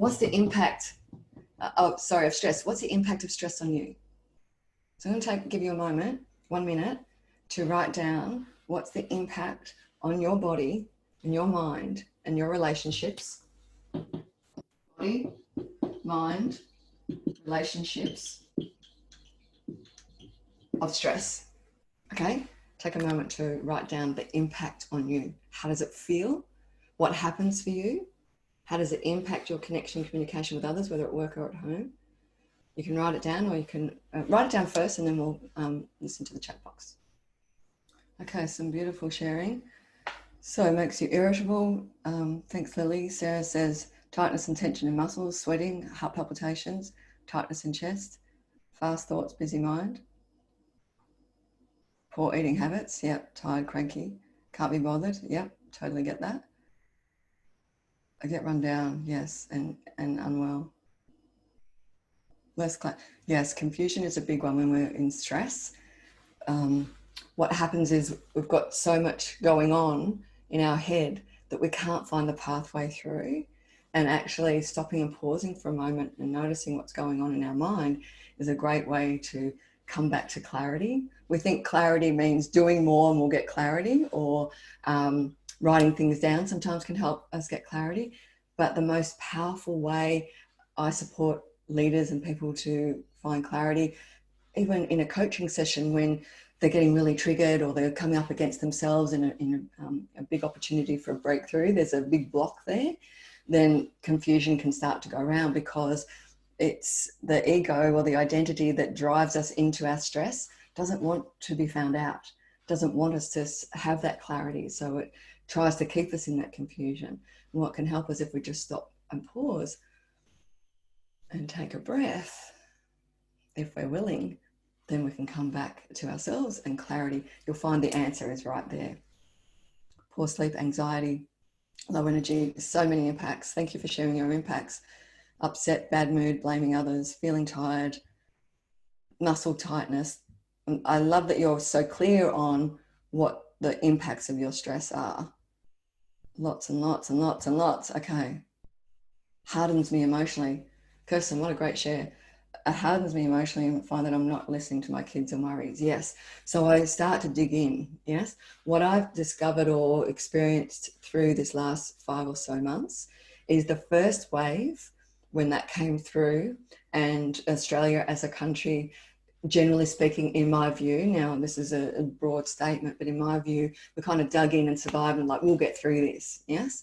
what's the impact of stress? What's the impact of stress on you? So I'm going to give you a moment, 1 minute, to write down what's the impact on your body and your mind and your relationships. Body, mind, relationships of stress. Okay? Take a moment to write down the impact on you. How does it feel? What happens for you? How does it impact your connection, communication with others, whether at work or at home? You can write it down, or you can write it down first, and then we'll listen to the chat box. Okay, some beautiful sharing. So it makes you irritable. Thanks, Lily. Sarah says tightness and tension in muscles, sweating, heart palpitations, tightness in chest, fast thoughts, busy mind. Poor eating habits. Yep. Tired, cranky, can't be bothered. Yep. Totally get that. I get run down. Yes. And unwell. Yes. Confusion is a big one when we're in stress. What happens is we've got so much going on in our head that we can't find the pathway through, and actually stopping and pausing for a moment and noticing what's going on in our mind is a great way to come back to clarity. We think clarity means doing more and we'll get clarity, or writing things down sometimes can help us get clarity. But the most powerful way I support leaders and people to find clarity, even in a coaching session when they're getting really triggered or they're coming up against themselves in a big opportunity for a breakthrough, there's a big block there, then confusion can start to go around, because it's the ego or the identity that drives us into our stress doesn't want to be found out, doesn't want us to have that clarity. So it tries to keep us in that confusion. And what can help us if we just stop and pause and take a breath, if we're willing, then we can come back to ourselves and clarity. You'll find the answer is right there. Poor sleep, anxiety, low energy, so many impacts. Thank you for sharing your impacts. Upset, bad mood, blaming others, feeling tired, muscle tightness. And I love that you're so clear on what the impacts of your stress are. Lots and lots and lots and lots. Okay. Hardens me emotionally. Kirsten, what a great share. It hardens me emotionally and find that I'm not listening to my kids or worries. Yes. So I start to dig in. Yes. What I've discovered or experienced through this last 5 or so months is the first wave, when that came through, and Australia as a country, generally speaking, in my view, now this is a broad statement, but in my view, we kind of dug in and survived and like, we'll get through this. Yes.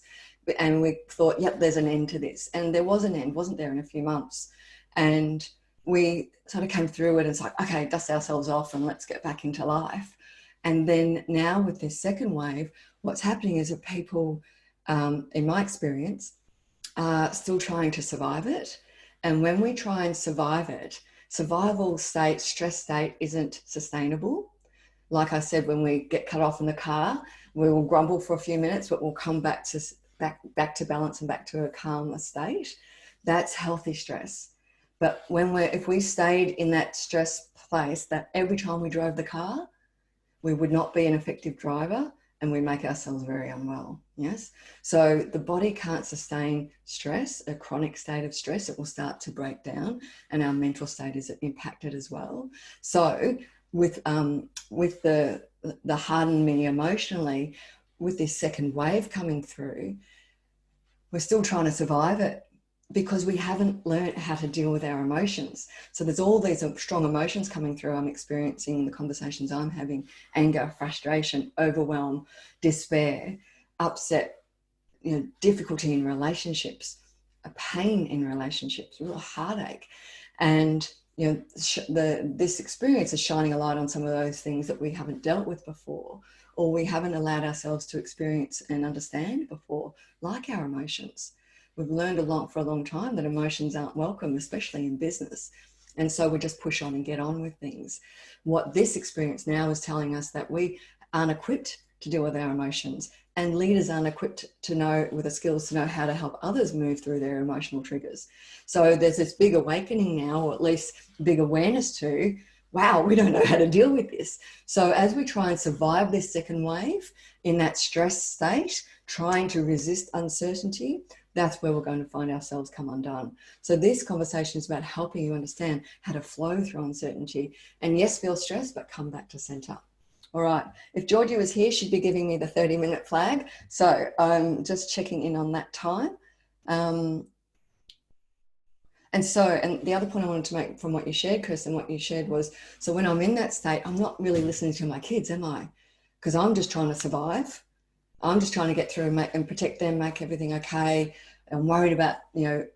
And we thought, yep, there's an end to this. And there was an end, wasn't there, in a few months. And we sort of came through it and it's like, okay, dust ourselves off and let's get back into life. And then now with this second wave, what's happening is that people, in my experience, are still trying to survive it. And when we try and survive it, survival state, stress state isn't sustainable. Like I said, when we get cut off in the car, we will grumble for a few minutes, but we'll come back to balance and back to a calmer state. That's healthy stress. But if we stayed in that stress place, that every time we drove the car, we would not be an effective driver and we make ourselves very unwell. Yes. So the body can't sustain stress, a chronic state of stress. It will start to break down and our mental state is impacted as well. So with the harden me emotionally, with this second wave coming through, we're still trying to survive it, because we haven't learned how to deal with our emotions. So there's all these strong emotions coming through. I'm experiencing in the conversations I'm having: anger, frustration, overwhelm, despair, upset, difficulty in relationships, a pain in relationships, real heartache. And this experience is shining a light on some of those things that we haven't dealt with before, or we haven't allowed ourselves to experience and understand before, like our emotions. We've learned for a long time that emotions aren't welcome, especially in business. And so we just push on and get on with things. What this experience now is telling us that we aren't equipped to deal with our emotions, and leaders aren't equipped to know, with the skills to know how to help others move through their emotional triggers. So there's this big awakening now, or at least big awareness to, wow, we don't know how to deal with this. So as we try and survive this second wave in that stress state, trying to resist uncertainty, that's where we're going to find ourselves come undone. So this conversation is about helping you understand how to flow through uncertainty and, yes, feel stress, but come back to center. All right. If Georgia was here, she'd be giving me the 30-minute flag. So I'm just checking in on that time. And the other point I wanted to make from what you shared, Chris, and what you shared was, so when I'm in that state, I'm not really listening to my kids, am I? Because I'm just trying to survive. I'm just trying to get through and protect them, make everything okay. I'm worried about,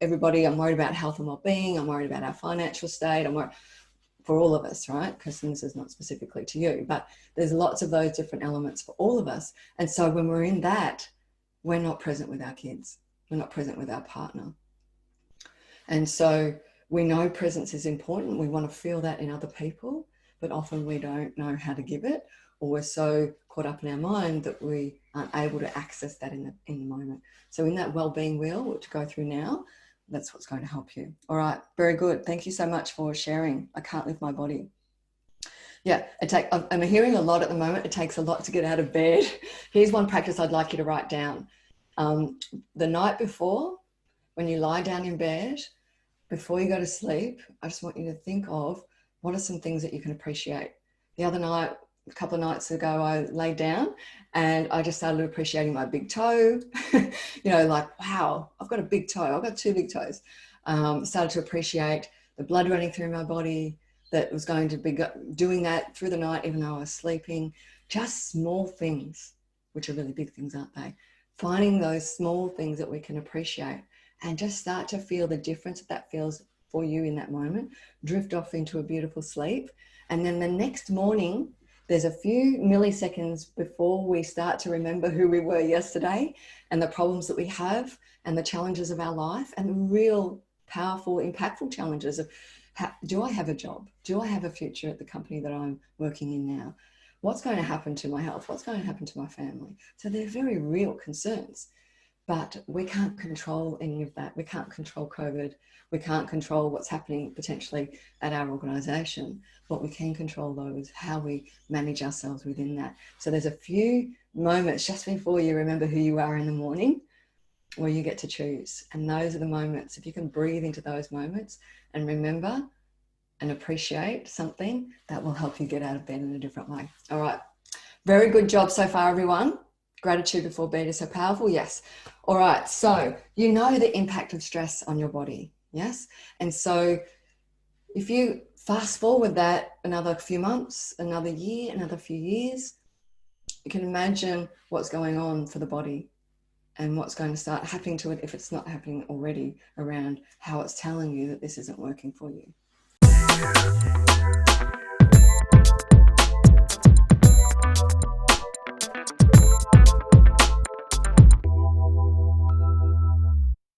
everybody. I'm worried about health and well-being. I'm worried about our financial state. I'm worried for all of us, right? Because this is not specifically to you, but there's lots of those different elements for all of us. And so when we're in that, we're not present with our kids. We're not present with our partner. And so we know presence is important. We want to feel that in other people, but often we don't know how to give it, or we're so caught up in our mind that we aren't able to access that in the moment. So in that wellbeing wheel, which we go through now, that's what's going to help you. All right, very good. Thank you so much for sharing. I can't lift my body. Yeah, I'm hearing a lot at the moment. It takes a lot to get out of bed. Here's one practice I'd like you to write down. The night before, when you lie down in bed, before you go to sleep, I just want you to think of what are some things that you can appreciate. The other night, a couple of nights ago, I laid down and I just started appreciating my big toe. Like, wow, I've got a big toe. I've got 2 big toes. Started to appreciate the blood running through my body, that was going to be doing that through the night, even though I was sleeping. Just small things, which are really big things, aren't they? Finding those small things that we can appreciate and just start to feel the difference that feels for you in that moment. Drift off into a beautiful sleep. And then the next morning, there's a few milliseconds before we start to remember who we were yesterday and the problems that we have and the challenges of our life and the real powerful, impactful challenges of, do I have a job? Do I have a future at the company that I'm working in now? What's going to happen to my health? What's going to happen to my family? So they're very real concerns, but we can't control any of that. We can't control COVID. We can't control what's happening potentially at our organisation. What we can control, though, is how we manage ourselves within that. So there's a few moments just before you remember who you are in the morning where you get to choose. And those are the moments. If you can breathe into those moments and remember and appreciate something, that will help you get out of bed in a different way. All right. Very good job so far, everyone. Gratitude before bed is so powerful. Yes. All right. So you know the impact of stress on your body. Yes. And so if you fast forward that another few months, another year, another few years, you can imagine what's going on for the body and what's going to start happening to it if it's not happening already, around how it's telling you that this isn't working for you.